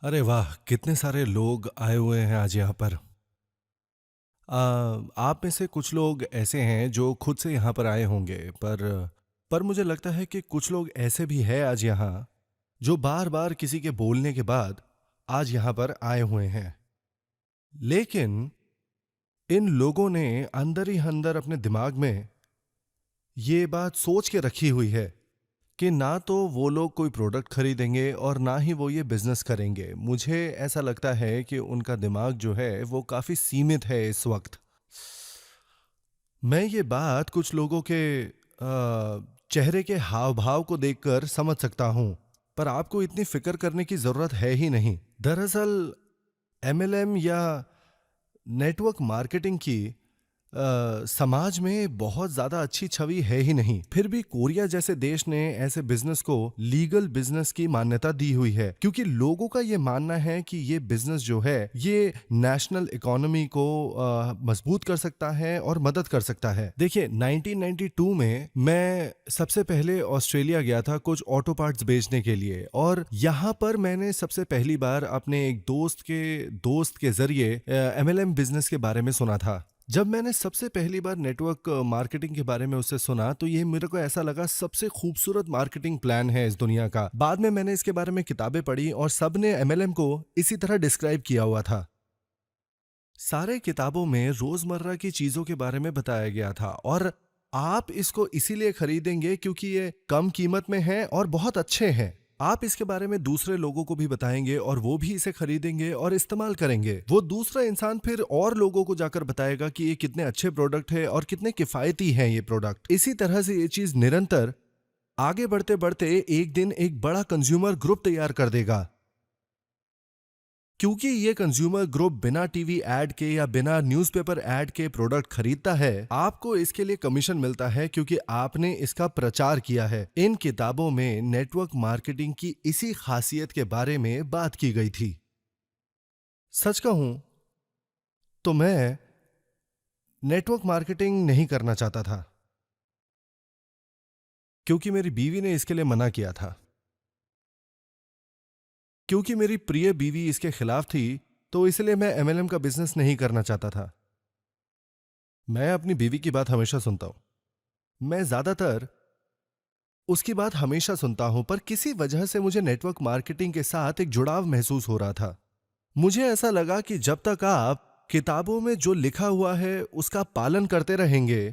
अरे वाह! कितने सारे लोग आए हुए हैं आज यहाँ पर। अ, आप में से कुछ लोग ऐसे हैं जो खुद से यहाँ पर आए होंगे, पर मुझे लगता है कि कुछ लोग ऐसे भी हैं आज यहाँ, जो बार-बार किसी के बोलने के बाद आज यहाँ पर आए हुए हैं। लेकिन इन लोगों ने अंदर ही अंदर अपने दिमाग में ये बात सोच के रखी हुई है कि ना तो वो लोग कोई प्रोडक्ट खरीदेंगे और ना ही वो ये बिजनेस करेंगे। मुझे ऐसा लगता है कि उनका दिमाग जो है वो काफी सीमित है इस वक्त। मैं ये बात कुछ लोगों के चेहरे के हाव भाव को देखकर समझ सकता हूं, पर आपको इतनी फिक्र करने की जरूरत है ही नहीं। दरअसल एमएलएम या नेटवर्क मार्केटिंग की समाज में बहुत ज्यादा अच्छी छवि है ही नहीं। फिर भी कोरिया जैसे देश ने ऐसे बिजनेस को लीगल बिजनेस की मान्यता दी हुई है, क्योंकि लोगों का ये मानना है कि ये बिजनेस जो है ये नेशनल इकोनॉमी को मजबूत कर सकता है और मदद कर सकता है। देखिए, 1992 में मैं सबसे पहले ऑस्ट्रेलिया गया था कुछ ऑटो पार्ट्स बेचने के लिए, और यहाँ पर मैंने सबसे पहली बार अपने एक दोस्त के जरिए एमएलएम बिजनेस के बारे में सुना था। जब मैंने सबसे पहली बार नेटवर्क मार्केटिंग के बारे में उससे सुना तो ये मेरे को ऐसा लगा सबसे खूबसूरत मार्केटिंग प्लान है इस दुनिया का। बाद में मैंने इसके बारे में किताबें पढ़ी और सब ने एमएलएम को इसी तरह डिस्क्राइब किया हुआ था। सारे किताबों में रोजमर्रा की चीजों के बारे में बताया गया था, और आप इसको इसीलिए खरीदेंगे क्योंकि ये कम कीमत में है और बहुत अच्छे हैं। आप इसके बारे में दूसरे लोगों को भी बताएंगे और वो भी इसे खरीदेंगे और इस्तेमाल करेंगे। वो दूसरा इंसान फिर और लोगों को जाकर बताएगा कि ये कितने अच्छे प्रोडक्ट है और कितने किफायती हैं ये प्रोडक्ट। इसी तरह से ये चीज निरंतर आगे बढ़ते बढ़ते एक दिन एक बड़ा कंज्यूमर ग्रुप तैयार कर देगा। क्योंकि ये कंज्यूमर ग्रुप बिना टीवी एड के या बिना न्यूज़पेपर एड के प्रोडक्ट खरीदता है, आपको इसके लिए कमीशन मिलता है क्योंकि आपने इसका प्रचार किया है। इन किताबों में नेटवर्क मार्केटिंग की इसी खासियत के बारे में बात की गई थी। सच कहूं तो मैं नेटवर्क मार्केटिंग नहीं करना चाहता था, क्योंकि मेरी बीवी ने इसके लिए मना किया था। क्योंकि मेरी प्रिय बीवी इसके खिलाफ थी, तो इसलिए मैं एमएलएम का बिजनेस नहीं करना चाहता था। मैं अपनी बीवी की बात हमेशा सुनता हूं। मैं ज्यादातर उसकी बात हमेशा सुनता हूं, पर किसी वजह से मुझे नेटवर्क मार्केटिंग के साथ एक जुड़ाव महसूस हो रहा था। मुझे ऐसा लगा कि जब तक आप किताबों में जो लिखा हुआ है उसका पालन करते रहेंगे,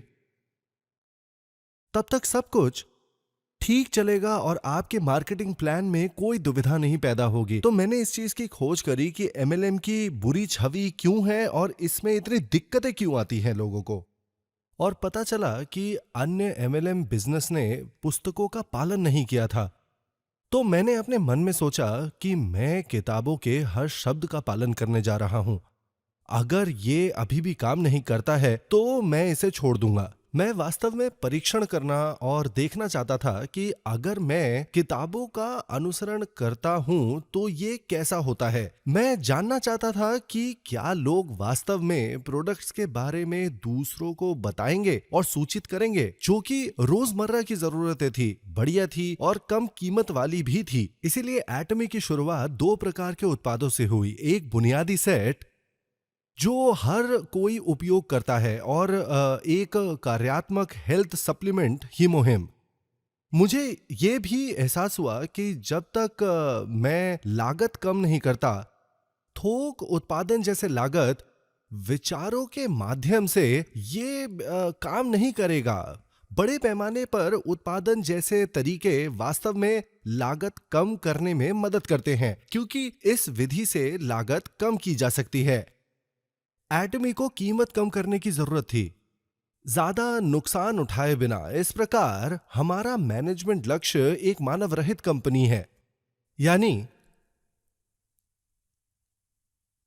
तब तक सब कुछ ठीक चलेगा और आपके मार्केटिंग प्लान में कोई दुविधा नहीं पैदा होगी। तो मैंने इस चीज की खोज करी कि एमएलएम की बुरी छवि क्यों है और इसमें इतनी दिक्कतें क्यों आती हैं लोगों को। और पता चला कि अन्य एमएलएम बिजनेस ने पुस्तकों का पालन नहीं किया था। तो मैंने अपने मन में सोचा कि मैं किताबों के हर शब्द का पालन करने जा रहा हूं। अगर ये अभी भी काम नहीं करता है तो मैं इसे छोड़ दूंगा। मैं वास्तव में परीक्षण करना और देखना चाहता था कि अगर मैं किताबों का अनुसरण करता हूं तो ये कैसा होता है। मैं जानना चाहता था कि क्या लोग वास्तव में प्रोडक्ट्स के बारे में दूसरों को बताएंगे और सूचित करेंगे, जो कि रोजमर्रा की जरूरतें थी, बढ़िया थी और कम कीमत वाली भी थी। इसीलिए एटमी की शुरुआत दो प्रकार के उत्पादों से हुई, एक बुनियादी सेट जो हर कोई उपयोग करता है, और एक कार्यात्मक हेल्थ सप्लीमेंट हीमोहिम। मुझे ये भी एहसास हुआ कि जब तक मैं लागत कम नहीं करता, थोक उत्पादन जैसे लागत विचारों के माध्यम से ये काम नहीं करेगा। बड़े पैमाने पर उत्पादन जैसे तरीके वास्तव में लागत कम करने में मदद करते हैं, क्योंकि इस विधि से लागत कम की जा सकती है। एटमी को कीमत कम करने की जरूरत थी, ज्यादा नुकसान उठाए बिना। इस प्रकार हमारा मैनेजमेंट लक्ष्य एक मानव रहित कंपनी है, यानी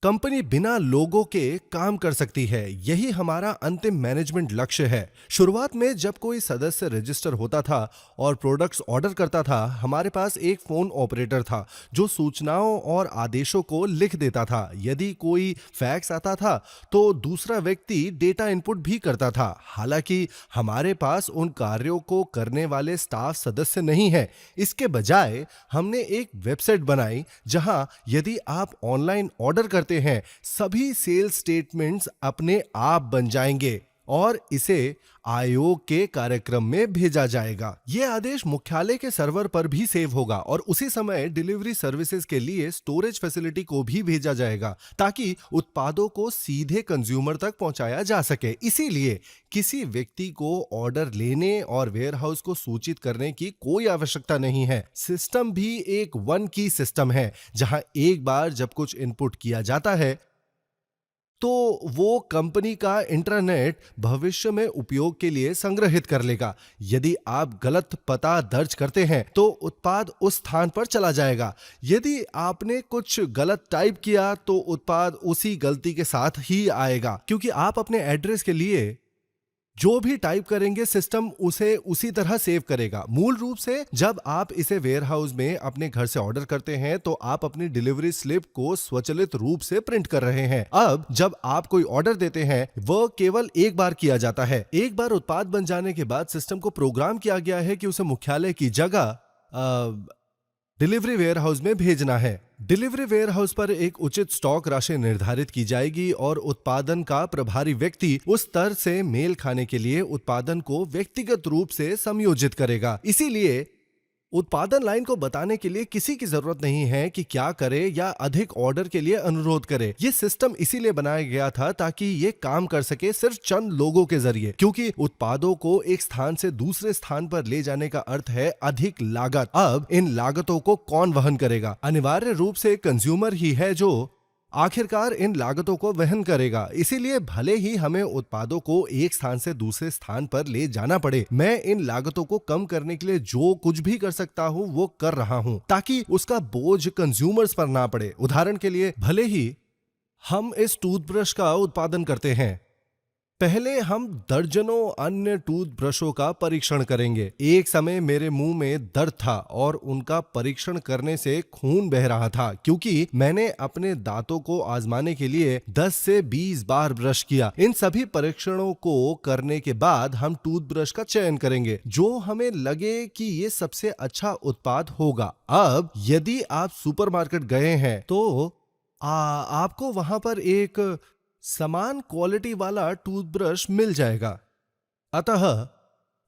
कंपनी बिना लोगों के काम कर सकती है, यही हमारा अंतिम मैनेजमेंट लक्ष्य है। शुरुआत में जब कोई सदस्य रजिस्टर होता था और प्रोडक्ट्स ऑर्डर करता था, हमारे पास एक फोन ऑपरेटर था जो सूचनाओं और आदेशों को लिख देता था। यदि कोई फैक्स आता था तो दूसरा व्यक्ति डेटा इनपुट भी करता था। हालांकि हमारे पास उन कार्यों को करने वाले स्टाफ सदस्य नहीं है। इसके बजाय हमने एक वेबसाइट बनाई जहां यदि आप ऑनलाइन ऑर्डर करते हैं, सभी सेल्स स्टेटमेंट्स अपने आप बन जाएंगे और इसे आयोग के कार्यक्रम में भेजा जाएगा। यह आदेश मुख्यालय के सर्वर पर भी सेव होगा और उसी समय डिलीवरी सर्विसेज के लिए स्टोरेज फैसिलिटी को भी भेजा जाएगा ताकि उत्पादों को सीधे कंज्यूमर तक पहुंचाया जा सके। इसीलिए किसी व्यक्ति को ऑर्डर लेने और वेयरहाउस को सूचित करने की कोई आवश्यकता नहीं है। सिस्टम भी एक वन की सिस्टम है जहां एक बार जब कुछ इनपुट किया जाता है तो वो कंपनी का इंटरनेट भविष्य में उपयोग के लिए संग्रहित कर लेगा। यदि आप गलत पता दर्ज करते हैं तो उत्पाद उस स्थान पर चला जाएगा। यदि आपने कुछ गलत टाइप किया तो उत्पाद उसी गलती के साथ ही आएगा, क्योंकि आप अपने एड्रेस के लिए जो भी टाइप करेंगे सिस्टम उसे उसी तरह सेव करेगा। मूल रूप से जब आप इसे वेयरहाउस में अपने घर से ऑर्डर करते हैं तो आप अपनी डिलीवरी स्लिप को स्वचालित रूप से प्रिंट कर रहे हैं। अब जब आप कोई ऑर्डर देते हैं वह केवल एक बार किया जाता है। एक बार उत्पाद बन जाने के बाद सिस्टम को प्रोग्राम किया गया है कि उसे मुख्यालय की जगह डिलीवरी वेयरहाउस में भेजना है। डिलीवरी वेयरहाउस पर एक उचित स्टॉक राशि निर्धारित की जाएगी और उत्पादन का प्रभारी व्यक्ति उस स्तर से मेल खाने के लिए उत्पादन को व्यक्तिगत रूप से समायोजित करेगा। इसीलिए उत्पादन लाइन को बताने के लिए किसी की जरूरत नहीं है कि क्या करे या अधिक ऑर्डर के लिए अनुरोध करे। यह सिस्टम इसीलिए बनाया गया था ताकि यह काम कर सके सिर्फ चंद लोगों के जरिए, क्योंकि उत्पादों को एक स्थान से दूसरे स्थान पर ले जाने का अर्थ है अधिक लागत। अब इन लागतों को कौन वहन करेगा? अनिवार्य रूप से कंज्यूमर ही है जो आखिरकार इन लागतों को वहन करेगा। इसीलिए भले ही हमें उत्पादों को एक स्थान से दूसरे स्थान पर ले जाना पड़े, मैं इन लागतों को कम करने के लिए जो कुछ भी कर सकता हूं वो कर रहा हूं ताकि उसका बोझ कंज्यूमर्स पर ना पड़े। उदाहरण के लिए, भले ही हम इस टूथब्रश का उत्पादन करते हैं, पहले हम दर्जनों अन्य टूथब्रशों का परीक्षण करेंगे। एक समय मेरे मुंह में दर्द था और उनका परीक्षण करने से खून बह रहा था, क्योंकि मैंने अपने दांतों को आजमाने के लिए 10 से 20 बार ब्रश किया। इन सभी परीक्षणों को करने के बाद हम टूथब्रश का चयन करेंगे जो हमें लगे कि ये सबसे अच्छा उत्पाद होगा। अब यदि आप सुपरमार्केट गए हैं तो आपको वहां पर एक समान क्वालिटी वाला टूथब्रश मिल जाएगा। अतः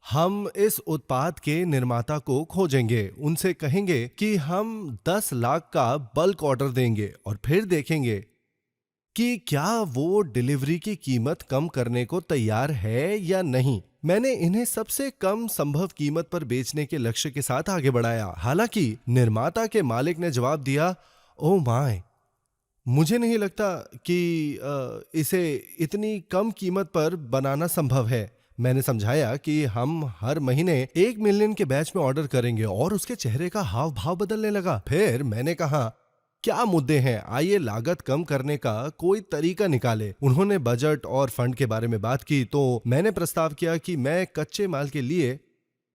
हम इस उत्पाद के निर्माता को खोजेंगे, उनसे कहेंगे कि हम 10 लाख का बल्क ऑर्डर देंगे और फिर देखेंगे कि क्या वो डिलीवरी की कीमत कम करने को तैयार है या नहीं। मैंने इन्हें सबसे कम संभव कीमत पर बेचने के लक्ष्य के साथ आगे बढ़ाया। हालांकि निर्माता के मालिक ने जवाब दिया, ओह माय, मुझे नहीं लगता कि इसे इतनी कम कीमत पर बनाना संभव है। मैंने समझाया कि हम हर महीने 1 मिलियन के बैच में ऑर्डर करेंगे और उसके चेहरे का हाव भाव बदलने लगा। फिर मैंने कहा, क्या मुद्दे हैं, आइए लागत कम करने का कोई तरीका निकाले। उन्होंने बजट और फंड के बारे में बात की तो मैंने प्रस्ताव किया कि मैं कच्चे माल के लिए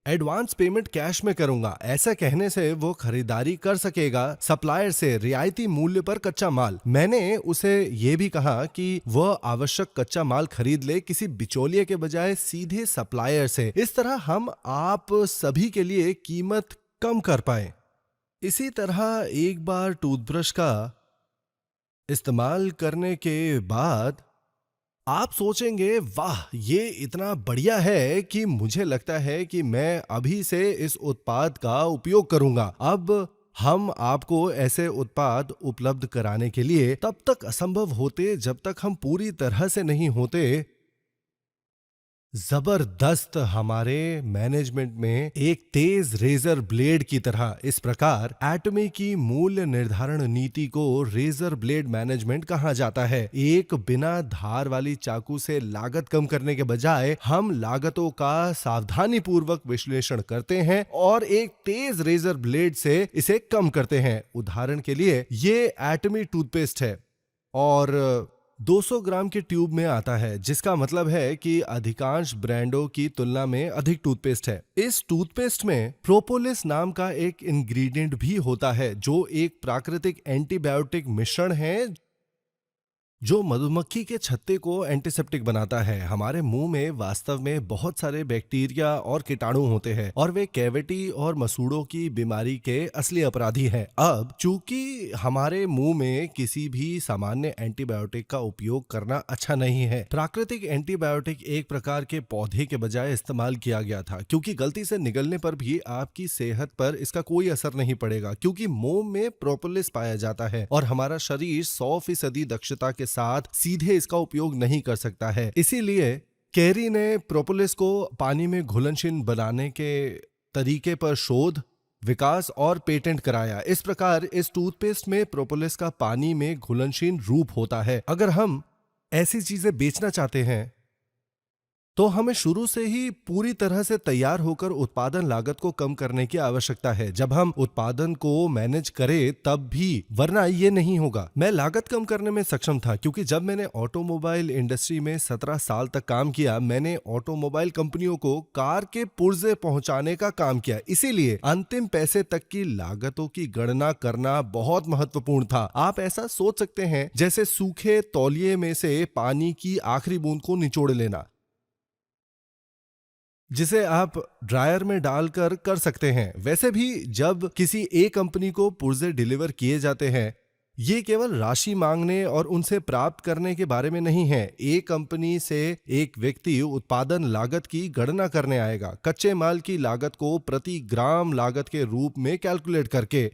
एडवांस पेमेंट कैश में करूंगा। ऐसा कहने से वो खरीदारी कर सकेगा सप्लायर से रियायती मूल्य पर कच्चा माल। मैंने उसे ये भी कहा कि वह आवश्यक कच्चा माल खरीद ले, किसी बिचौलिए के बजाय सीधे सप्लायर से। इस तरह हम आप सभी के लिए कीमत कम कर पाए। इसी तरह एक बार टूथब्रश का इस्तेमाल करने के बाद आप सोचेंगे, वाह, ये इतना बढ़िया है कि मुझे लगता है कि मैं अभी से इस उत्पाद का उपयोग करूंगा। अब हम आपको ऐसे उत्पाद उपलब्ध कराने के लिए तब तक असंभव होते जब तक हम पूरी तरह से नहीं होते जबरदस्त हमारे मैनेजमेंट में एक तेज रेजर ब्लेड की तरह। इस प्रकार एटमी की मूल्य निर्धारण नीति को रेजर ब्लेड मैनेजमेंट कहा जाता है। एक बिना धार वाली चाकू से लागत कम करने के बजाय हम लागतों का सावधानी पूर्वक विश्लेषण करते हैं और एक तेज रेजर ब्लेड से इसे कम करते हैं। उदाहरण के लिए ये एटमी टूथपेस्ट है और 200 ग्राम के ट्यूब में आता है, जिसका मतलब है कि अधिकांश ब्रांडों की तुलना में अधिक टूथपेस्ट है। इस टूथपेस्ट में प्रोपोलिस नाम का एक इंग्रेडिएंट भी होता है, जो एक प्राकृतिक एंटीबायोटिक मिश्रण है जो मधुमक्खी के छत्ते को एंटीसेप्टिक बनाता है। हमारे मुंह में वास्तव में बहुत सारे बैक्टीरिया और कीटाणु होते हैं और वे कैविटी और मसूड़ों की बीमारी के असली अपराधी हैं। अब चूंकि हमारे मुंह में किसी भी सामान्य एंटीबायोटिक का उपयोग करना अच्छा नहीं है, प्राकृतिक एंटीबायोटिक एक प्रकार के पौधे के बजाय इस्तेमाल किया गया था, क्योंकि गलती से निगलने पर भी आपकी सेहत पर इसका कोई असर नहीं पड़ेगा, क्योंकि मोम में प्रोपोलिस पाया जाता है और हमारा शरीर 100% दक्षता के साथ सीधे इसका उपयोग नहीं कर सकता है। इसीलिए कैरी ने प्रोपोलिस को पानी में घुलनशील बनाने के तरीके पर शोध, विकास और पेटेंट कराया। इस प्रकार इस टूथपेस्ट में प्रोपोलिस का पानी में घुलनशील रूप होता है। अगर हम ऐसी चीजें बेचना चाहते हैं तो हमें शुरू से ही पूरी तरह से तैयार होकर उत्पादन लागत को कम करने की आवश्यकता है। जब हम उत्पादन को मैनेज करें तब भी, वरना ये नहीं होगा। मैं लागत कम करने में सक्षम था, क्योंकि जब मैंने ऑटोमोबाइल इंडस्ट्री में 17 साल तक काम किया, मैंने ऑटोमोबाइल कंपनियों को कार के पुर्जे पहुंचाने का काम किया। इसीलिए अंतिम पैसे तक की लागतों की गणना करना बहुत महत्वपूर्ण था। आप ऐसा सोच सकते हैं जैसे सूखे तौलिए में से पानी की आखिरी बूंद को निचोड़ लेना, जिसे आप ड्रायर में डालकर कर सकते हैं। वैसे भी जब किसी एक कंपनी को पुर्जे डिलीवर किए जाते हैं, ये केवल राशि मांगने और उनसे प्राप्त करने के बारे में नहीं है। एक कंपनी से एक व्यक्ति उत्पादन लागत की गणना करने आएगा, कच्चे माल की लागत को प्रति ग्राम लागत के रूप में कैलकुलेट करके।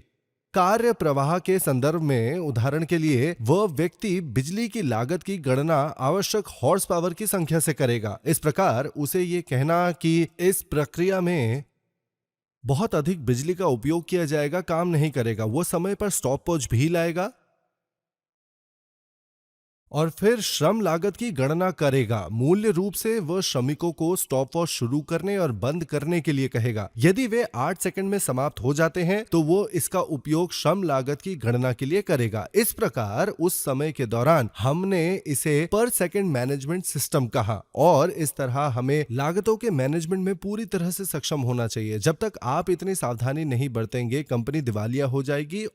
कार्य प्रवाह के संदर्भ में, उदाहरण के लिए, वह व्यक्ति बिजली की लागत की गणना आवश्यक हॉर्स पावर की संख्या से करेगा। इस प्रकार उसे यह कहना कि इस प्रक्रिया में बहुत अधिक बिजली का उपयोग किया जाएगा काम नहीं करेगा। वो समय पर स्टॉपवॉच भी लाएगा और फिर श्रम लागत की गणना करेगा। मूल्य रूप से वह श्रमिकों को स्टॉपवॉच शुरू करने और बंद करने के लिए कहेगा। यदि वे 8 सेकंड में समाप्त हो जाते हैं तो वो इसका उपयोग श्रम लागत की गणना के लिए करेगा। इस प्रकार उस समय के दौरान हमने इसे पर सेकंड मैनेजमेंट सिस्टम कहा, और इस तरह हमें लागतों के मैनेजमेंट में पूरी तरह से सक्षम होना चाहिए। जब तक आप इतनी सावधानी नहीं बरतेंगे, कंपनी दिवालिया हो जाएगी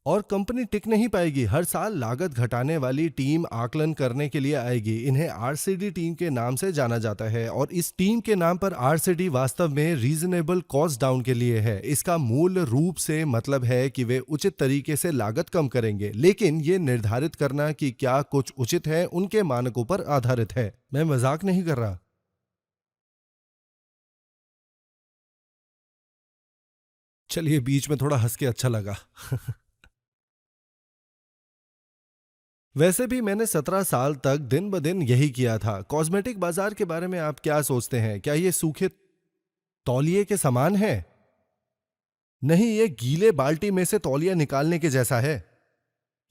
और कंपनी टिक नहीं पाएगी। हर साल लागत घटाने वाली टीम आकलन करने के लिए आएगी। इन्हें आरसीडी टीम के नाम से जाना जाता है, और इस टीम के नाम पर आरसीडी वास्तव में रीजनेबल कॉस्ट डाउन के लिए है। इसका मूल रूप से मतलब है कि वे उचित तरीके से लागत कम करेंगे, लेकिन ये निर्धारित करना कि क्या कुछ उचित है उनके मानकों पर आधारित है। मैं मजाक नहीं कर रहा। चलिए, बीच में थोड़ा हंस के अच्छा लगा। वैसे भी मैंने 17 साल तक दिन ब दिन यही किया था। कॉस्मेटिक बाजार के बारे में आप क्या सोचते हैं? क्या ये सूखे तौलिए के समान है? नहीं, ये गीले बाल्टी में से तौलिया निकालने के जैसा है।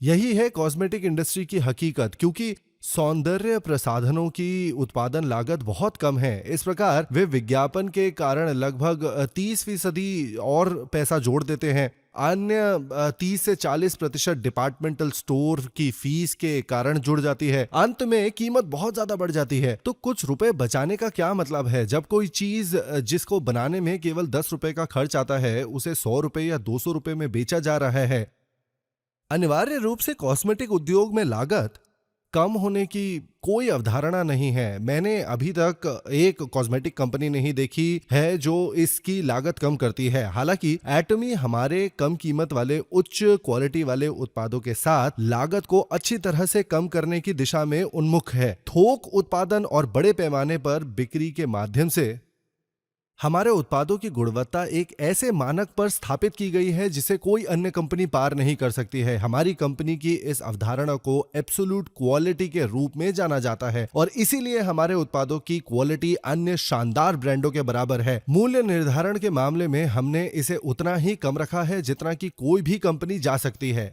यही है कॉस्मेटिक इंडस्ट्री की हकीकत, क्योंकि सौंदर्य प्रसाधनों की उत्पादन लागत बहुत कम है। इस प्रकार वे विज्ञापन के कारण लगभग 30% और पैसा जोड़ देते हैं। अन्य 30 से 40% डिपार्टमेंटल स्टोर की फीस के कारण जुड़ जाती है। अंत में कीमत बहुत ज्यादा बढ़ जाती है। तो कुछ रुपए बचाने का क्या मतलब है जब कोई चीज जिसको बनाने में केवल 10 रुपए का खर्च आता है, उसे 100 रुपए या 200 रुपए में बेचा जा रहा है। अनिवार्य रूप से कॉस्मेटिक उद्योग में लागत कम होने की कोई अवधारणा नहीं है। मैंने अभी तक एक कॉस्मेटिक कंपनी नहीं देखी है जो इसकी लागत कम करती है। हालांकि एटमी हमारे कम कीमत वाले उच्च क्वालिटी वाले उत्पादों के साथ लागत को अच्छी तरह से कम करने की दिशा में उन्मुख है। थोक उत्पादन और बड़े पैमाने पर बिक्री के माध्यम से हमारे उत्पादों की गुणवत्ता एक ऐसे मानक पर स्थापित की गई है जिसे कोई अन्य कंपनी पार नहीं कर सकती है। हमारी कंपनी की इस अवधारणा को एब्सोल्यूट क्वालिटी के रूप में जाना जाता है, और इसीलिए हमारे उत्पादों की क्वालिटी अन्य शानदार ब्रांडों के बराबर है। मूल्य निर्धारण के मामले में हमने इसे उतना ही कम रखा है जितना कि कोई भी कंपनी जा सकती है।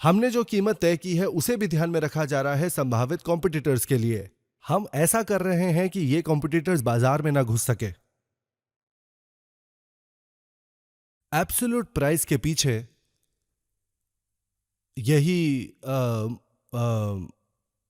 हमने जो कीमत तय की है उसे भी ध्यान में रखा जा रहा है संभावित कॉम्पिटिटर्स के लिए। हम ऐसा कर रहे हैं कि ये कॉम्पिटिटर्स बाजार में ना घुस सके। एब्सोल्यूट प्राइस के पीछे यही अ,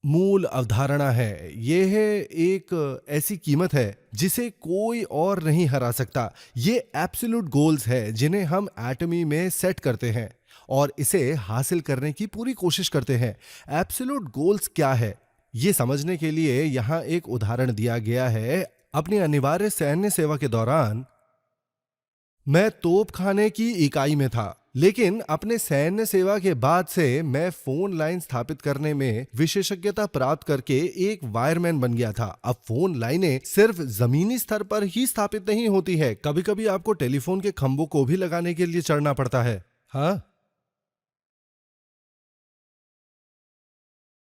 मूल अवधारणा है। ये है एक ऐसी कीमत है जिसे कोई और नहीं हरा सकता। ये एब्सोल्यूट गोल्स है जिन्हें हम एटमी में सेट करते हैं और इसे हासिल करने की पूरी कोशिश करते हैं। एब्सोल्यूट गोल्स क्या है? ये समझने के लिए यहाँ एक उदाहरण दिया गया है। अपनी अनिवार्य सैन्य सेवा के दौरान मैं तोपखाने की इकाई में था, लेकिन अपने सैन्य सेवा के बाद से मैं फोन लाइन स्थापित करने में विशेषज्ञता प्राप्त करके एक वायरमैन बन गया था। अब फोन लाइनें सिर्फ जमीनी स्तर पर ही स्थापित नहीं होती है, कभी कभी आपको टेलीफोन के खंभों को भी लगाने के लिए चढ़ना पड़ता है। हाँ,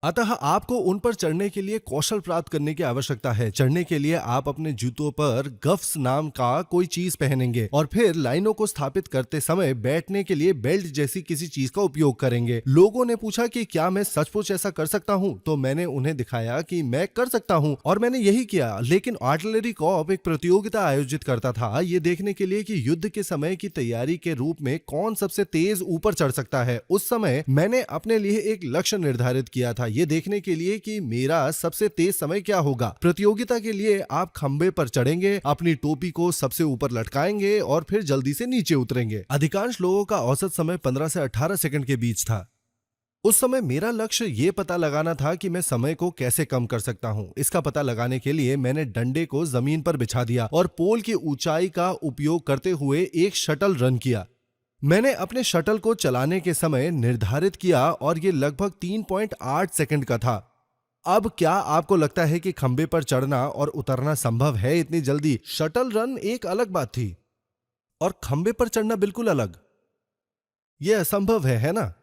अतः आपको उन पर चढ़ने के लिए कौशल प्राप्त करने की आवश्यकता है। चढ़ने के लिए आप अपने जूतों पर गफ्स नाम का कोई चीज पहनेंगे और फिर लाइनों को स्थापित करते समय बैठने के लिए बेल्ट जैसी किसी चीज का उपयोग करेंगे। लोगों ने पूछा कि क्या मैं सचमुच ऐसा कर सकता हूं, तो मैंने उन्हें दिखाया कि मैं कर सकता हूं और मैंने यही किया। लेकिन आर्टिलरी कॉर्प एक प्रतियोगिता आयोजित करता था ये देखने के लिए कि युद्ध के समय की तैयारी के रूप में कौन सबसे तेज ऊपर चढ़ सकता है। उस समय मैंने अपने लिए एक लक्ष्य निर्धारित किया था, ये देखने के लिए कि मेरा सबसे तेज समय क्या होगा। प्रतियोगिता के लिए आप खंबे पर चढ़ेंगे, अपनी टोपी को सबसे ऊपर लटकाएंगे और फिर जल्दी से नीचे उतरेंगे। अधिकांश लोगों का औसत समय 15 से 18 सेकंड के बीच था। उस समय मेरा लक्ष्य ये पता लगाना था कि मैं समय को कैसे कम कर सकता हूं। इसका पता लगाने के लिए मैंने डंडे को जमीन पर बिछा दिया और पोल की ऊंचाई का उपयोग करते हुए एक शटल रन किया। मैंने अपने शटल को चलाने के समय निर्धारित किया और यह लगभग 3.8 सेकंड का था। अब क्या आपको लगता है कि खंबे पर चढ़ना और उतरना संभव है इतनी जल्दी? शटल रन एक अलग बात थी और खंबे पर चढ़ना बिल्कुल अलग। यह असंभव है ना?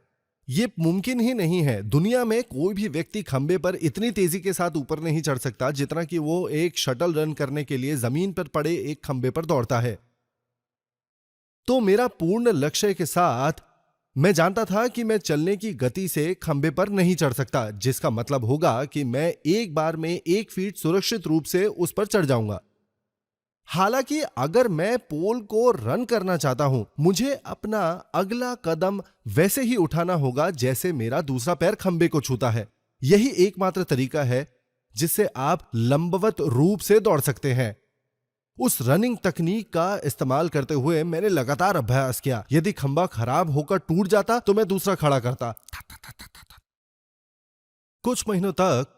ये मुमकिन ही नहीं है। दुनिया में कोई भी व्यक्ति खंबे पर इतनी तेजी के साथ ऊपर नहीं चढ़ सकता जितना कि वो एक शटल रन करने के लिए जमीन पर पड़े एक खंबे पर दौड़ता है। तो मेरा पूर्ण लक्ष्य के साथ मैं जानता था कि मैं चलने की गति से खंबे पर नहीं चढ़ सकता, जिसका मतलब होगा कि मैं एक बार में 1 फीट सुरक्षित रूप से उस पर चढ़ जाऊंगा। हालांकि अगर मैं पोल को रन करना चाहता हूं, मुझे अपना अगला कदम वैसे ही उठाना होगा जैसे मेरा दूसरा पैर खंबे को छूता है। यही एकमात्र तरीका है जिससे आप लंबवत रूप से दौड़ सकते हैं। उस रनिंग तकनीक का इस्तेमाल करते हुए मैंने लगातार अभ्यास किया। यदि खंबा खराब होकर टूट जाता तो मैं दूसरा खड़ा करता। कुछ महीनों तक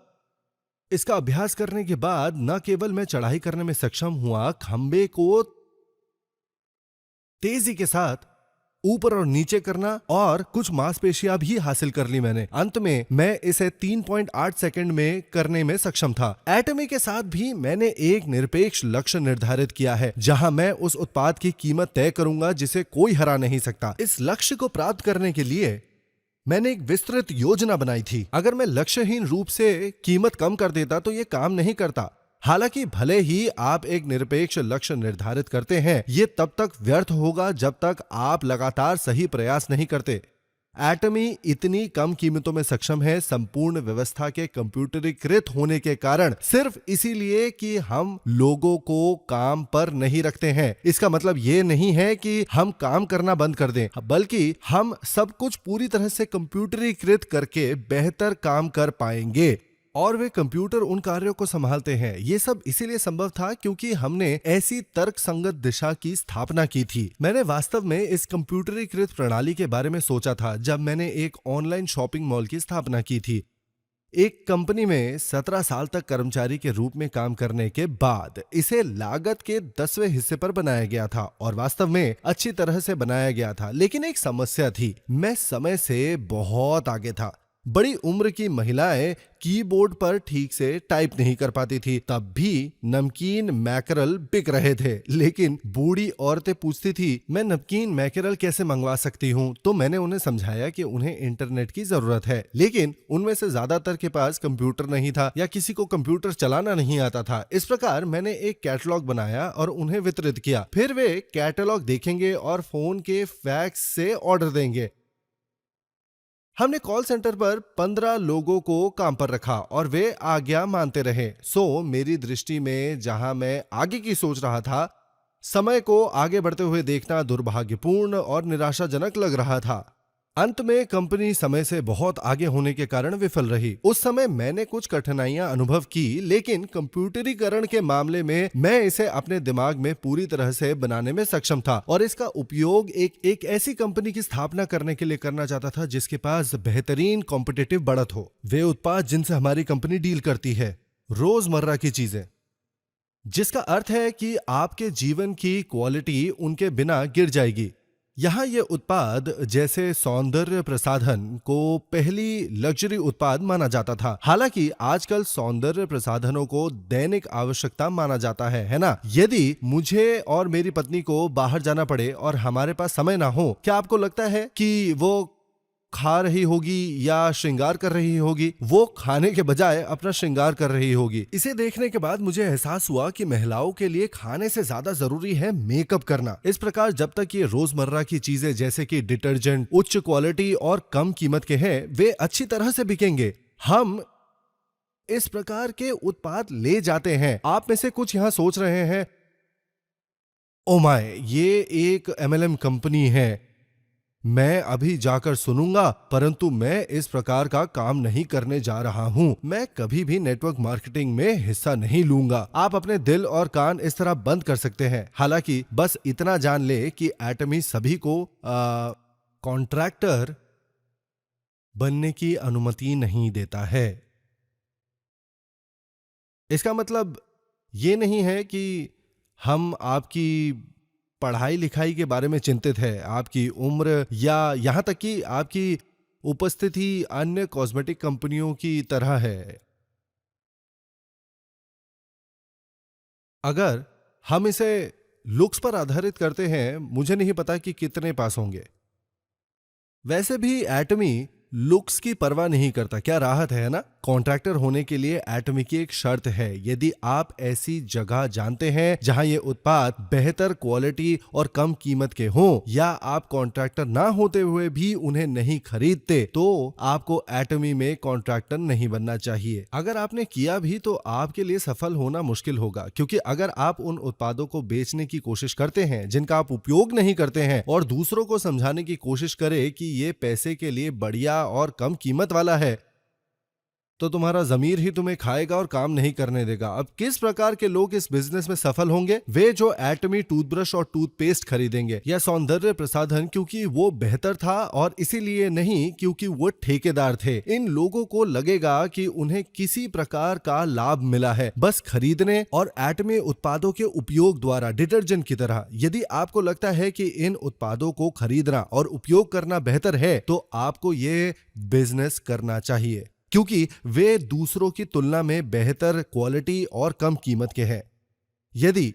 इसका अभ्यास करने के बाद न केवल मैं चढ़ाई करने में सक्षम हुआ, खंबे को तेजी के साथ ऊपर और नीचे करना और कुछ मांसपेशियां भी हासिल कर ली मैंने। अंत में मैं इसे 3.8 सेकंड में करने में सक्षम था। एटमी के साथ भी मैंने एक निरपेक्ष लक्ष्य निर्धारित किया है जहां मैं उस उत्पाद की कीमत तय करूंगा जिसे कोई हरा नहीं सकता। इस लक्ष्य को प्राप्त करने के लिए मैंने एक विस्तृत योजना बनाई थी। अगर मैं लक्ष्यहीन रूप से कीमत कम कर देता तो यह काम नहीं करता। हालांकि भले ही आप एक निरपेक्ष लक्ष्य निर्धारित करते हैं, यह तब तक व्यर्थ होगा जब तक आप लगातार सही प्रयास नहीं करते। एटमी इतनी कम कीमतों में सक्षम है संपूर्ण व्यवस्था के कंप्यूटरीकृत होने के कारण, सिर्फ इसीलिए कि हम लोगों को काम पर नहीं रखते हैं। इसका मतलब यह नहीं है कि हम काम करना बंद कर दें, बल्कि हम सब कुछ पूरी तरह से कंप्यूटरीकृत करके बेहतर काम कर पाएंगे और वे कंप्यूटर उन कार्यों को संभालते हैं। ये सब इसीलिए संभव था क्योंकि हमने ऐसी तर्कसंगत दिशा की स्थापना की थी। मैंने वास्तव में इस कंप्यूटरीकृत प्रणाली के बारे में सोचा था जब मैंने एक ऑनलाइन शॉपिंग मॉल की स्थापना की थी। एक कंपनी में 17 साल तक कर्मचारी के रूप में काम करने के बाद इसे लागत के 10वें हिस्से पर बनाया गया था और वास्तव में अच्छी तरह से बनाया गया था। लेकिन एक समस्या थी, मैं समय से बहुत आगे था। बड़ी उम्र की महिलाएं कीबोर्ड पर ठीक से टाइप नहीं कर पाती थी। तब भी नमकीन मैकरल बिक रहे थे, लेकिन बूढ़ी औरतें पूछती थी मैं नमकीन मैकरल कैसे मंगवा सकती हूँ। तो मैंने उन्हें समझाया कि उन्हें इंटरनेट की जरूरत है, लेकिन उनमें से ज्यादातर के पास कंप्यूटर नहीं था या किसी को कंप्यूटर चलाना नहीं आता था। इस प्रकार मैंने एक कैटलॉग बनाया और उन्हें वितरित किया। फिर वे कैटलॉग देखेंगे और फोन के फैक्स से ऑर्डर देंगे। हमने कॉल सेंटर पर 15 लोगों को काम पर रखा और वे आज्ञा मानते रहे। सो मेरी दृष्टि में जहां मैं आगे की सोच रहा था, समय को आगे बढ़ते हुए देखना दुर्भाग्यपूर्ण और निराशाजनक लग रहा था। अंत में कंपनी समय से बहुत आगे होने के कारण विफल रही। उस समय मैंने कुछ कठिनाइयां अनुभव की, लेकिन कंप्यूटरीकरण के मामले में मैं इसे अपने दिमाग में पूरी तरह से बनाने में सक्षम था और इसका उपयोग एक ऐसी कंपनी की स्थापना करने के लिए करना चाहता था जिसके पास बेहतरीन कॉम्पिटिटिव बढ़त हो। वे उत्पाद जिनसे हमारी कंपनी डील करती है, रोजमर्रा की चीजें, जिसका अर्थ है कि आपके जीवन की क्वालिटी उनके बिना गिर जाएगी। यहां ये उत्पाद जैसे सौंदर्य प्रसाधन को पहली लग्जरी उत्पाद माना जाता था। हालांकि आजकल सौंदर्य प्रसाधनों को दैनिक आवश्यकता माना जाता है ना? यदि मुझे और मेरी पत्नी को बाहर जाना पड़े और हमारे पास समय ना हो, क्या आपको लगता है कि वो खा रही होगी या श्रृंगार कर रही होगी? वो खाने के बजाय अपना श्रृंगार कर रही होगी। इसे देखने के बाद मुझे एहसास हुआ कि महिलाओं के लिए खाने से ज्यादा जरूरी है मेकअप करना। इस प्रकार जब तक ये रोजमर्रा की चीजें जैसे कि डिटर्जेंट उच्च क्वालिटी और कम कीमत के हैं, वे अच्छी तरह से बिकेंगे। हम इस प्रकार के उत्पाद ले जाते हैं। आप में से कुछ यहां सोच रहे हैं, ओ माय, ये एक एमएलएम कंपनी है, मैं अभी जाकर सुनूंगा, परंतु मैं इस प्रकार का काम नहीं करने जा रहा हूं। मैं कभी भी नेटवर्क मार्केटिंग में हिस्सा नहीं लूंगा। आप अपने दिल और कान इस तरह बंद कर सकते हैं। हालांकि बस इतना जान ले कि एटमी सभी को कॉन्ट्रैक्टर बनने की अनुमति नहीं देता है। इसका मतलब ये नहीं है कि हम आपकी पढ़ाई लिखाई के बारे में चिंतित है, आपकी उम्र या यहां तक कि आपकी उपस्थिति अन्य कॉस्मेटिक कंपनियों की तरह है। अगर हम इसे लुक्स पर आधारित करते हैं, मुझे नहीं पता कि कितने पास होंगे। वैसे भी एटमी लुक्स की परवाह नहीं करता। क्या राहत है ना? कॉन्ट्रैक्टर होने के लिए एटमी की एक शर्त है, यदि आप ऐसी जगह जानते हैं जहां ये उत्पाद बेहतर क्वालिटी और कम कीमत के हों, या आप कॉन्ट्रैक्टर ना होते हुए भी उन्हें नहीं खरीदते, तो आपको एटमी में कॉन्ट्रैक्टर नहीं बनना चाहिए। अगर आपने किया भी तो आपके लिए सफल होना मुश्किल होगा, क्योंकि अगर आप उन उत्पादों को बेचने की कोशिश करते हैं जिनका आप उपयोग नहीं करते हैं और दूसरों को समझाने की कोशिश करें कि ये पैसे के लिए बढ़िया और कम कीमत वाला है, तो तुम्हारा जमीर ही तुम्हें खाएगा और काम नहीं करने देगा। अब किस प्रकार के लोग इस बिजनेस में सफल होंगे? वे जो एटमी टूथब्रश और टूथपेस्ट खरीदेंगे या सौंदर्य प्रसाधन क्योंकि वो बेहतर था और इसीलिए नहीं क्योंकि वो ठेकेदार थे। इन लोगों को लगेगा कि उन्हें किसी प्रकार का लाभ मिला है बस खरीदने और एटमी उत्पादों के उपयोग द्वारा, डिटर्जेंट की तरह। यदि आपको लगता है कि इन उत्पादों को खरीदना और उपयोग करना बेहतर है, तो आपको ये बिजनेस करना चाहिए, क्योंकि वे दूसरों की तुलना में बेहतर क्वालिटी और कम कीमत के हैं। यदि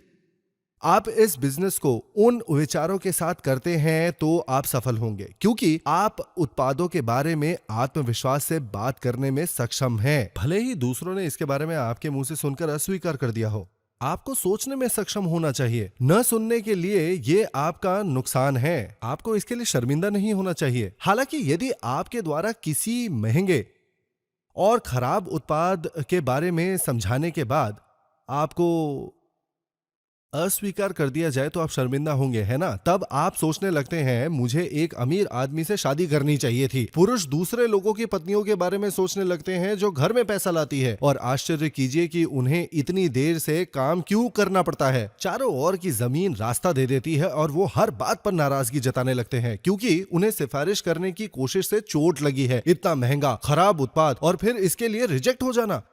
आप इस बिजनेस को उन विचारों के साथ करते हैं तो आप सफल होंगे, क्योंकि आप उत्पादों के बारे में आत्मविश्वास से बात करने में सक्षम हैं। भले ही दूसरों ने इसके बारे में आपके मुंह से सुनकर अस्वीकार कर दिया हो, आपको सोचने में सक्षम होना चाहिए। न सुनने के लिए ये आपका नुकसान है। आपको इसके लिए शर्मिंदा नहीं होना चाहिए। हालांकि यदि आपके द्वारा किसी महंगे और खराब उत्पाद के बारे में समझाने के बाद आपको अस्वीकार कर दिया जाए तो आप शर्मिंदा होंगे, है ना? तब आप सोचने लगते हैं, मुझे एक अमीर आदमी से शादी करनी चाहिए थी। पुरुष दूसरे लोगों की पत्नियों के बारे में सोचने लगते हैं जो घर में पैसा लाती है, और आश्चर्य कीजिए कि उन्हें इतनी देर से काम क्यों करना पड़ता है। चारों ओर की जमीन रास्ता दे देती है और वो हर बात पर नाराजगी जताने लगते हैं, क्योंकि उन्हें सिफारिश करने की कोशिश से चोट लगी है। इतना महंगा खराब उत्पाद और फिर इसके लिए रिजेक्ट हो जाना।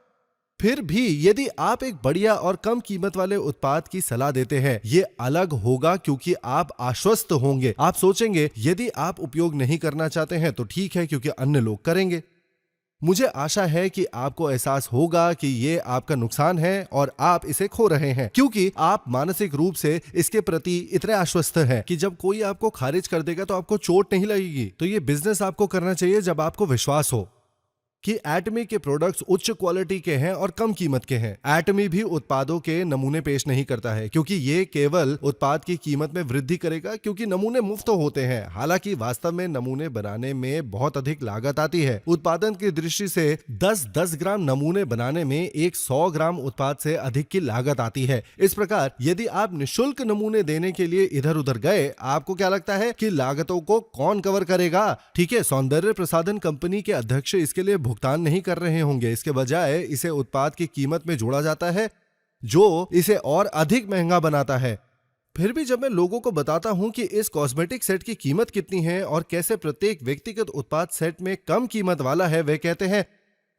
फिर भी यदि आप एक बढ़िया और कम कीमत वाले उत्पाद की सलाह देते हैं, ये अलग होगा, क्योंकि आप आश्वस्त होंगे। आप सोचेंगे, यदि आप उपयोग नहीं करना चाहते हैं तो ठीक है, क्योंकि अन्य लोग करेंगे। मुझे आशा है कि आपको एहसास होगा कि ये आपका नुकसान है और आप इसे खो रहे हैं, क्योंकि आप मानसिक रूप से इसके प्रति इतने आश्वस्त हैं कि जब कोई आपको खारिज कर देगा तो आपको चोट नहीं लगेगी। तो ये बिजनेस आपको करना चाहिए जब आपको विश्वास हो। कि एटमी के प्रोडक्ट्स उच्च क्वालिटी के हैं और कम कीमत के हैं। एटमी भी उत्पादों के नमूने पेश नहीं करता है क्योंकि ये केवल उत्पाद की कीमत में वृद्धि करेगा, क्योंकि नमूने मुफ्त होते हैं। हालांकि वास्तव में नमूने बनाने में बहुत अधिक लागत आती है। उत्पादन की दृष्टि से 10-10 ग्राम नमूने बनाने में एक 100 ग्राम उत्पाद से अधिक की लागत आती है। इस प्रकार यदि आप निःशुल्क नमूने देने के लिए इधर उधर गए, आपको क्या लगता है कि लागतों को कौन कवर करेगा? ठीक है, सौंदर्य प्रसाधन कंपनी के अध्यक्ष इसके लिए भुगतान नहीं कर रहे होंगे। इसके बजाय इसे उत्पाद की कीमत में जोड़ा जाता है, जो इसे और अधिक महंगा बनाता है। फिर भी जब मैं लोगों को बताता हूं कि इस कॉस्मेटिक सेट की कीमत कितनी है और कैसे प्रत्येक व्यक्तिगत उत्पाद सेट में कम कीमत वाला है, वे कहते हैं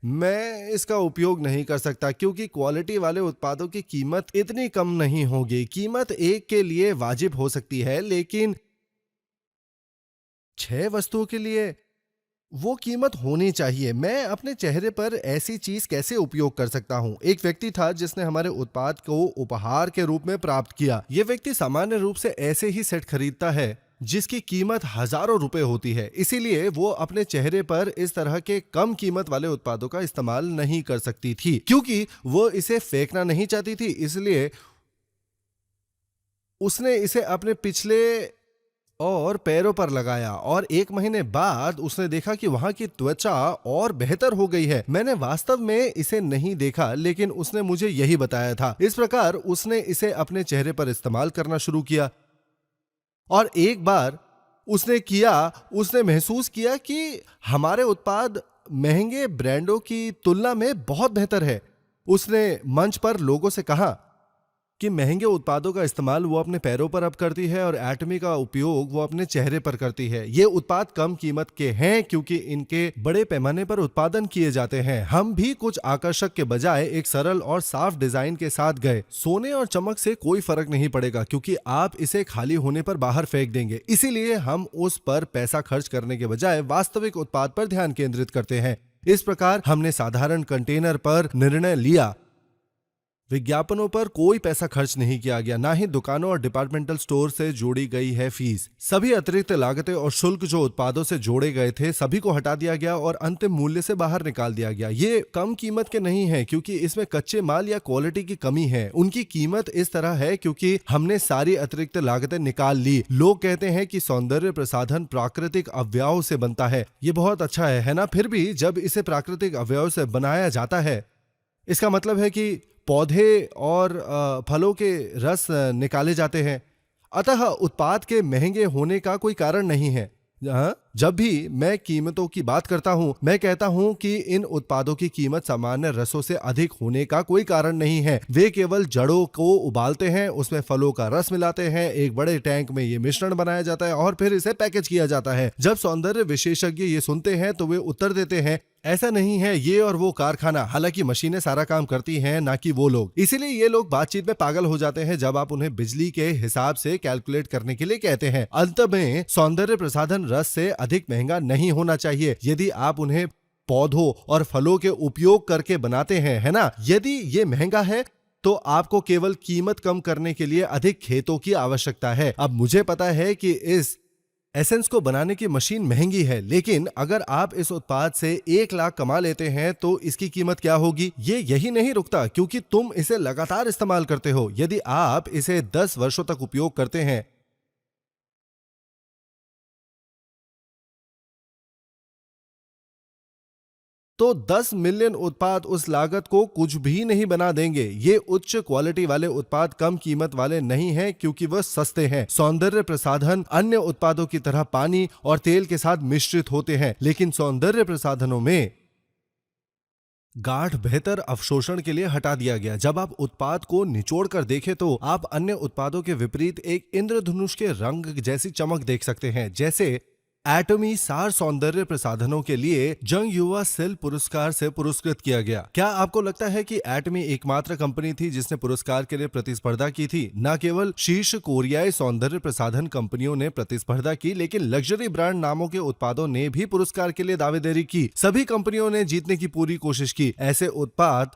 मैं इसका उपयोग नहीं कर सकता क्योंकि क्वालिटी वाले उत्पादों की कीमत इतनी कम नहीं होगी। कीमत एक के लिए वाजिब हो सकती है, लेकिन 6 वस्तुओं के लिए वो कीमत होनी चाहिए। मैं अपने चेहरे पर ऐसी चीज कैसे उपयोग कर सकता हूं? एक व्यक्ति था जिसने हमारे उत्पाद को उपहार के रूप में प्राप्त किया। यह व्यक्ति सामान्य रूप से ऐसे ही सेट खरीदता है जिसकी कीमत हजारों रुपए होती है। इसीलिए वो अपने चेहरे पर इस तरह के कम कीमत वाले उत्पादों का इस्तेमाल नहीं कर सकती थी, क्योंकि वो इसे फेंकना नहीं चाहती थी। इसलिए उसने इसे अपने पिछले और पैरों पर लगाया और 1 महीने बाद उसने देखा कि वहां की त्वचा और बेहतर हो गई है। मैंने वास्तव में इसे नहीं देखा, लेकिन उसने मुझे यही बताया था। इस प्रकार उसने इसे अपने चेहरे पर इस्तेमाल करना शुरू किया और एक बार उसने महसूस किया कि हमारे उत्पाद महंगे ब्रांडों की तुलना में बहुत बेहतर है। उसने मंच पर लोगों से कहा कि महंगे उत्पादों का इस्तेमाल वो अपने पैरों पर अब करती है और एटमी का उपयोग वो अपने चेहरे पर करती है। ये उत्पाद कम कीमत के हैं क्योंकि इनके बड़े पैमाने पर उत्पादन किए जाते हैं। हम भी कुछ आकर्षक के बजाय एक सरल और साफ डिजाइन के साथ गए। सोने और चमक से कोई फर्क नहीं पड़ेगा क्योंकि आप इसे खाली होने पर बाहर फेंक देंगे। इसीलिए हम उस पर पैसा खर्च करने के बजाय वास्तविक उत्पाद पर ध्यान केंद्रित करते हैं। इस प्रकार हमने साधारण कंटेनर पर निर्णय लिया। विज्ञापनों पर कोई पैसा खर्च नहीं किया गया, ना ही दुकानों और डिपार्टमेंटल स्टोर से जोड़ी गई है फीस। सभी अतिरिक्त लागतें और शुल्क जो उत्पादों से जोड़े गए थे, सभी को हटा दिया गया और अंतिम मूल्य से बाहर निकाल दिया गया। ये कम कीमत के नहीं है क्योंकि इसमें कच्चे माल या क्वालिटी की कमी है। उनकी कीमत इस तरह है क्योंकि हमने सारी अतिरिक्त लागतें निकाल ली। लोग कहते हैं कि सौंदर्य प्रसाधन प्राकृतिक अवयवों से बनता है। ये बहुत अच्छा है ना? फिर भी जब इसे प्राकृतिक अवयव से बनाया जाता है, इसका मतलब है कि पौधे और फलों के रस निकाले जाते हैं। अतः उत्पाद के महंगे होने का कोई कारण नहीं है। जब भी मैं कीमतों की बात करता हूं, मैं कहता हूं कि इन उत्पादों की कीमत सामान्य रसों से अधिक होने का कोई कारण नहीं है। वे केवल जड़ों को उबालते हैं, उसमें फलों का रस मिलाते हैं, एक बड़े टैंक में ये मिश्रण बनाया जाता है और फिर इसे पैकेज किया जाता है। जब सौंदर्य विशेषज्ञ ये सुनते हैं तो वे उत्तर देते हैं, ऐसा नहीं है ये और वो कारखाना। हालांकि मशीनें सारा काम करती हैं, ना कि वो लोग। इसीलिए ये लोग बातचीत में पागल हो जाते हैं जब आप उन्हें बिजली के हिसाब से कैलकुलेट करने के लिए कहते हैं। अंत में सौंदर्य प्रसाधन रस से अधिक महंगा नहीं होना चाहिए यदि आप उन्हें पौधों और फलों के उपयोग करके बनाते हैं, है ना? यदि ये महंगा है तो आपको केवल कीमत कम करने के लिए अधिक खेतों की आवश्यकता है। अब मुझे पता है कि इस एसेंस को बनाने की मशीन महंगी है, लेकिन अगर आप इस उत्पाद से 1 लाख कमा लेते हैं तो इसकी कीमत क्या होगी? ये यही नहीं रुकता क्योंकि तुम इसे लगातार इस्तेमाल करते हो। यदि आप इसे 10 वर्षों तक उपयोग करते हैं तो 10 मिलियन उत्पाद उस लागत को कुछ भी नहीं बना देंगे। ये उच्च क्वालिटी वाले उत्पाद कम कीमत वाले नहीं हैं क्योंकि वह सस्ते हैं। सौंदर्य प्रसाधन अन्य उत्पादों की तरह पानी और तेल के साथ मिश्रित होते हैं, लेकिन सौंदर्य प्रसाधनों में गाढ़ बेहतर अवशोषण के लिए हटा दिया गया। जब आप उत्पाद को निचोड़ कर देखें तो आप अन्य उत्पादों के विपरीत एक इंद्रधनुष के रंग जैसी चमक देख सकते हैं। जैसे एटमी सार सौंदर्य प्रसाधनों के लिए जंग युवा सेल पुरस्कार से पुरस्कृत किया गया। क्या आपको लगता है कि एटमी एकमात्र कंपनी थी जिसने पुरस्कार के लिए प्रतिस्पर्धा की थी? न केवल शीर्ष कोरियाई सौंदर्य प्रसाधन कंपनियों ने प्रतिस्पर्धा की, लेकिन लग्जरी ब्रांड नामों के उत्पादों ने भी पुरस्कार के लिए दावेदारी की। सभी कंपनियों ने जीतने की पूरी कोशिश की। ऐसे उत्पाद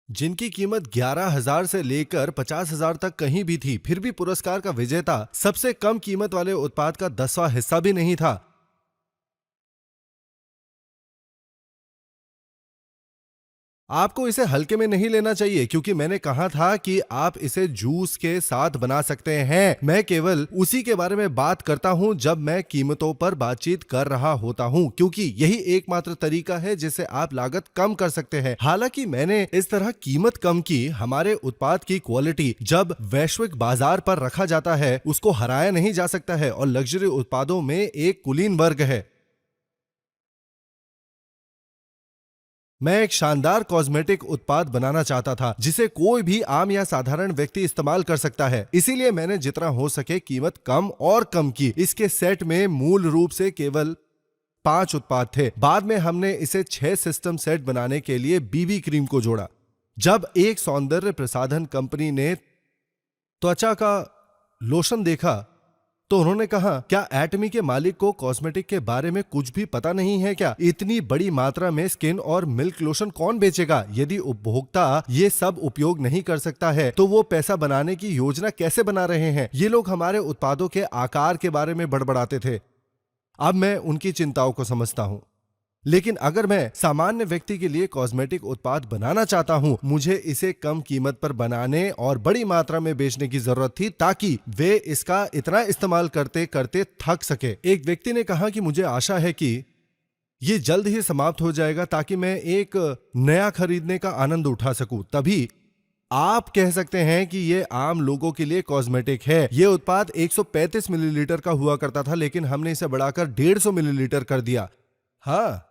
जिनकी कीमत 11,000 से लेकर 50,000 तक कहीं भी थी, फिर भी पुरस्कार का विजेता सबसे कम कीमत वाले उत्पाद का 10वां हिस्सा भी नहीं था। आपको इसे हल्के में नहीं लेना चाहिए क्योंकि मैंने कहा था कि आप इसे जूस के साथ बना सकते हैं। मैं केवल उसी के बारे में बात करता हूं जब मैं कीमतों पर बातचीत कर रहा होता हूं, क्योंकि यही एकमात्र तरीका है जिससे आप लागत कम कर सकते हैं। हालांकि मैंने इस तरह कीमत कम की, हमारे उत्पाद की क्वालिटी जब वैश्विक बाजार पर रखा जाता है उसको हराया नहीं जा सकता है और लग्जरी उत्पादों में एक कुलीन वर्ग है। मैं एक शानदार कॉस्मेटिक उत्पाद बनाना चाहता था जिसे कोई भी आम या साधारण व्यक्ति इस्तेमाल कर सकता है। इसीलिए मैंने जितना हो सके कीमत कम और कम की। इसके सेट में मूल रूप से केवल 5 उत्पाद थे। बाद में हमने इसे 6 सिस्टम सेट बनाने के लिए बीबी क्रीम को जोड़ा। जब एक सौंदर्य प्रसाधन कंपनी ने त्वचा का लोशन देखा तो उन्होंने कहा, क्या एटमी के मालिक को कॉस्मेटिक के बारे में कुछ भी पता नहीं है क्या? इतनी बड़ी मात्रा में स्किन और मिल्क लोशन कौन बेचेगा? यदि उपभोक्ता ये सब उपयोग नहीं कर सकता है तो वो पैसा बनाने की योजना कैसे बना रहे हैं? ये लोग हमारे उत्पादों के आकार के बारे में बड़बड़ाते थे। अब मैं उनकी चिंताओं को समझता हूं। लेकिन अगर मैं सामान्य व्यक्ति के लिए कॉस्मेटिक उत्पाद बनाना चाहता हूं, मुझे इसे कम कीमत पर बनाने और बड़ी मात्रा में बेचने की जरूरत थी ताकि वे इसका इतना इस्तेमाल करते करते थक सके। एक व्यक्ति ने कहा कि मुझे आशा है कि ये जल्द ही समाप्त हो जाएगा ताकि मैं एक नया खरीदने का आनंद उठा सकूं। तभी आप कह सकते हैं कि ये आम लोगों के लिए कॉस्मेटिक है। ये उत्पाद 135 मिलीलीटर का हुआ करता था, लेकिन हमने इसे बढ़ाकर 150 मिलीलीटर कर दिया। हाँ,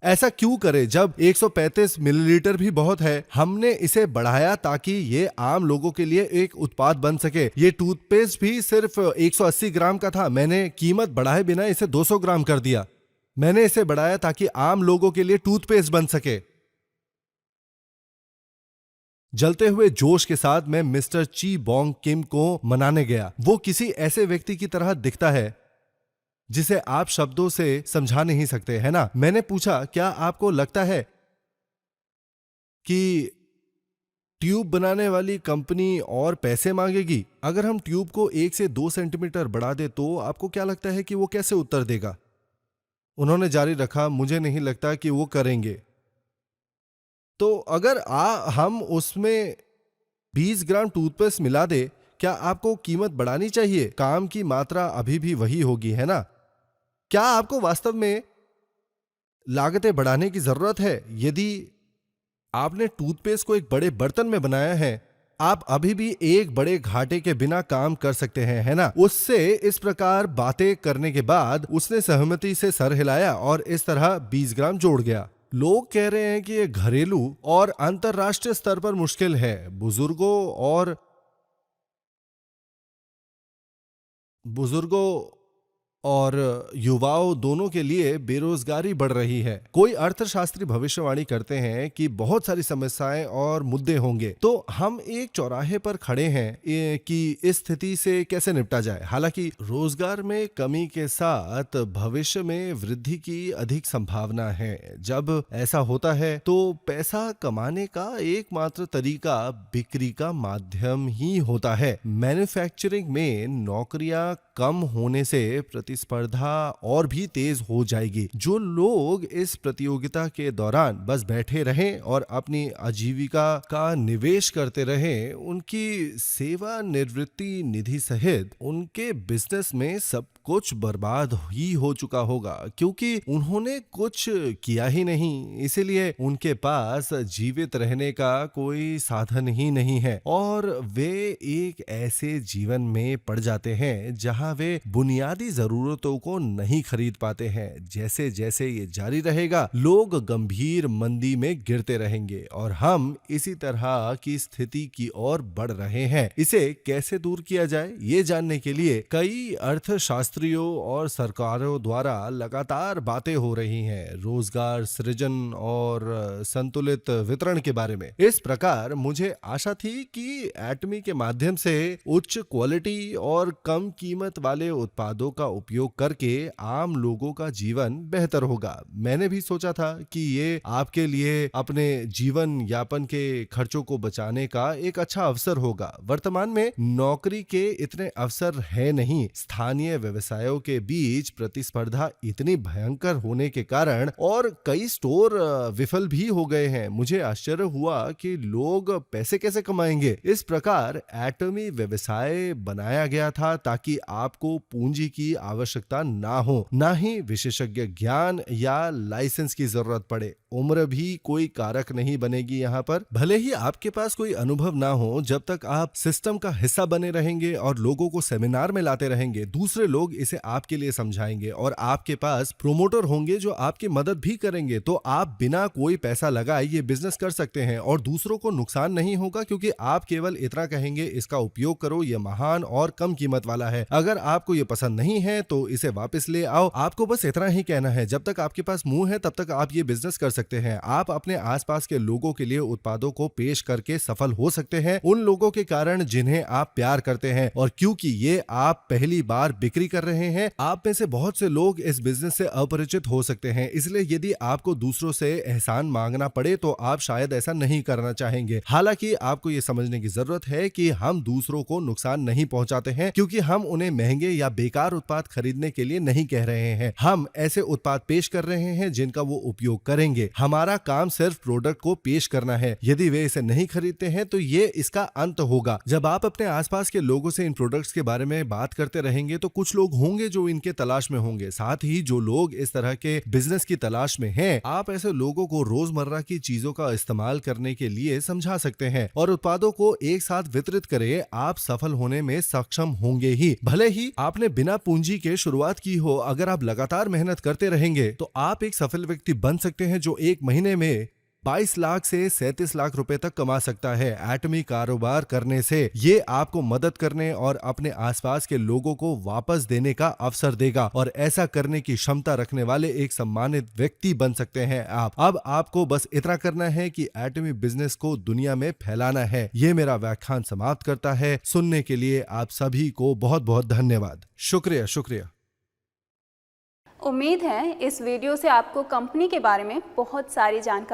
ऐसा क्यों करें जब 135 मिलीलीटर भी बहुत है? हमने इसे बढ़ाया ताकि ये आम लोगों के लिए एक उत्पाद बन सके। ये टूथपेस्ट भी सिर्फ 180 ग्राम का था। मैंने कीमत बढ़ाए बिना इसे 200 ग्राम कर दिया। मैंने इसे बढ़ाया ताकि आम लोगों के लिए टूथपेस्ट बन सके। जलते हुए जोश के साथ मैं मिस्टर ची बोंग किम को मनाने गया। वो किसी ऐसे व्यक्ति की तरह दिखता है जिसे आप शब्दों से समझा नहीं सकते, है ना? मैंने पूछा, क्या आपको लगता है कि ट्यूब बनाने वाली कंपनी और पैसे मांगेगी? अगर हम ट्यूब को 1 से 2 सेंटीमीटर बढ़ा दे तो आपको क्या लगता है कि वो कैसे उत्तर देगा? उन्होंने जारी रखा, मुझे नहीं लगता कि वो करेंगे। तो अगर हम उसमें 20 ग्राम टूथपेस्ट मिला दे, क्या आपको कीमत बढ़ानी चाहिए? काम की मात्रा अभी भी वही होगी, है ना? क्या आपको वास्तव में लागतें बढ़ाने की जरूरत है? यदि आपने टूथपेस्ट को एक बड़े बर्तन में बनाया है, आप अभी भी एक बड़े घाटे के बिना काम कर सकते हैं, है ना? उससे इस प्रकार बातें करने के बाद उसने सहमति से सर हिलाया और इस तरह 20 ग्राम जोड़ गया। लोग कह रहे हैं कि यह घरेलू और अंतरराष्ट्रीय स्तर पर मुश्किल है। बुजुर्गों और युवाओं दोनों के लिए बेरोजगारी बढ़ रही है। कोई अर्थशास्त्री भविष्यवाणी करते हैं कि बहुत सारी समस्याएं और मुद्दे होंगे। तो हम एक चौराहे पर खड़े हैं कि इस स्थिति से कैसे निपटा जाए। हालांकि रोजगार में कमी के साथ भविष्य में वृद्धि की अधिक संभावना है। जब ऐसा होता है तो पैसा कमाने का एकमात्र तरीका बिक्री का माध्यम ही होता है। मैन्युफैक्चरिंग में नौकरियां कम होने से प्रतिस्पर्धा और भी तेज हो जाएगी। जो लोग इस प्रतियोगिता के दौरान बस बैठे रहें और अपनी आजीविका का निवेश करते रहें, उनकी सेवानिवृत्ति निधि सहित उनके बिजनेस में सब कुछ बर्बाद ही हो चुका होगा, क्योंकि उन्होंने कुछ किया ही नहीं। इसीलिए उनके पास जीवित रहने का कोई साधन ही नहीं है और वे एक ऐसे जीवन में पड़ जाते हैं जहां वे बुनियादी जरूरतों को नहीं खरीद पाते हैं। जैसे जैसे ये जारी रहेगा, लोग गंभीर मंदी में गिरते रहेंगे और हम इसी तरह की स्थिति की ओर बढ़ रहे हैं। इसे कैसे दूर किया जाए, ये जानने के लिए कई अर्थशास्त्रियों और सरकारों द्वारा लगातार बातें हो रही हैं, रोजगार सृजन और संतुलित वितरण के बारे में। इस प्रकार मुझे आशा थी कि एटमी के माध्यम से उच्च क्वालिटी और कम कीमत वाले उत्पादों का उपयोग करके आम लोगों का जीवन बेहतर होगा। मैंने भी सोचा था कि ये आपके लिए अपने जीवन यापन के खर्चों को बचाने का एक अच्छा अवसर होगा। वर्तमान में नौकरी के इतने अवसर है नहीं। स्थानीय व्यवसायों के बीच प्रतिस्पर्धा इतनी भयंकर होने के कारण और कई स्टोर विफल भी हो गए हैं। मुझे आश्चर्य हुआ कि लोग पैसे कैसे कमाएंगे। इस प्रकार एटमी व्यवसाय बनाया गया था ताकि आपको पूंजी की आवश्यकता ना हो, ना ही विशेषज्ञ ज्ञान या लाइसेंस की जरूरत पड़े। उम्र भी कोई कारक नहीं बनेगी यहाँ पर। भले ही आपके पास कोई अनुभव ना हो, जब तक आप सिस्टम का हिस्सा बने रहेंगे और लोगों को सेमिनार में लाते रहेंगे, दूसरे लोग इसे आपके लिए समझाएंगे और आपके पास प्रोमोटर होंगे जो आपकी मदद भी करेंगे, तो आप बिना कोई पैसा लगाए ये बिजनेस कर सकते हैं और दूसरों को नुकसान नहीं होगा, क्योंकि आप केवल इतना कहेंगे इसका उपयोग करो, ये महान और कम कीमत वाला है। अगर आपको ये पसंद नहीं है तो इसे वापस ले आओ। आपको बस इतना ही कहना है। जब तक आपके पास मुंह है तब तक आप ये बिजनेस कर सकते हैं। आप अपने आसपास के लोगों के लिए उत्पादों को पेश करके सफल हो सकते हैं, उन लोगों के कारण जिन्हें आप प्यार करते हैं। और क्योंकि ये आप पहली बार बिक्री कर रहे हैं, आप में से बहुत से लोग इस बिजनेस से अपरिचित हो सकते हैं। इसलिए यदि आपको दूसरों से एहसान मांगना पड़े तो आप शायद ऐसा नहीं करना चाहेंगे। हालांकि आपको ये समझने की जरूरत है कि हम दूसरों को नुकसान नहीं पहुंचाते हैं, क्योंकि हम उन्हें महंगे या बेकार उत्पाद खरीदने के लिए नहीं कह रहे हैं। हम ऐसे उत्पाद पेश कर रहे हैं जिनका वो उपयोग करेंगे। हमारा काम सिर्फ प्रोडक्ट को पेश करना है। यदि वे इसे नहीं खरीदते हैं तो ये इसका अंत होगा। जब आप अपने आसपास के लोगों से इन प्रोडक्ट्स के बारे में बात करते रहेंगे तो कुछ लोग होंगे जो इनके तलाश में होंगे। साथ ही जो लोग इस तरह के बिजनेस की तलाश में हैं, आप ऐसे लोगों को रोजमर्रा की चीजों का इस्तेमाल करने के लिए समझा सकते हैं और उत्पादों को एक साथ वितरित करें। आप सफल होने में सक्षम होंगे ही। भले ही आपने बिना पूंजी के शुरुआत की हो, अगर आप लगातार मेहनत करते रहेंगे तो आप एक सफल व्यक्ति बन सकते हैं जो एक महीने में 22 लाख से 37 लाख रुपए तक कमा सकता है। एटमी कारोबार करने से ये आपको मदद करने और अपने आसपास के लोगों को वापस देने का अवसर देगा और ऐसा करने की क्षमता रखने वाले एक सम्मानित व्यक्ति बन सकते हैं आप। अब आपको बस इतना करना है कि एटमी बिजनेस को दुनिया में फैलाना है। ये मेरा व्याख्यान समाप्त करता है। सुनने के लिए आप सभी को बहुत बहुत धन्यवाद। शुक्रिया शुक्रिया। उम्मीद है इस वीडियो से आपको कंपनी के बारे में बहुत सारी जानकारी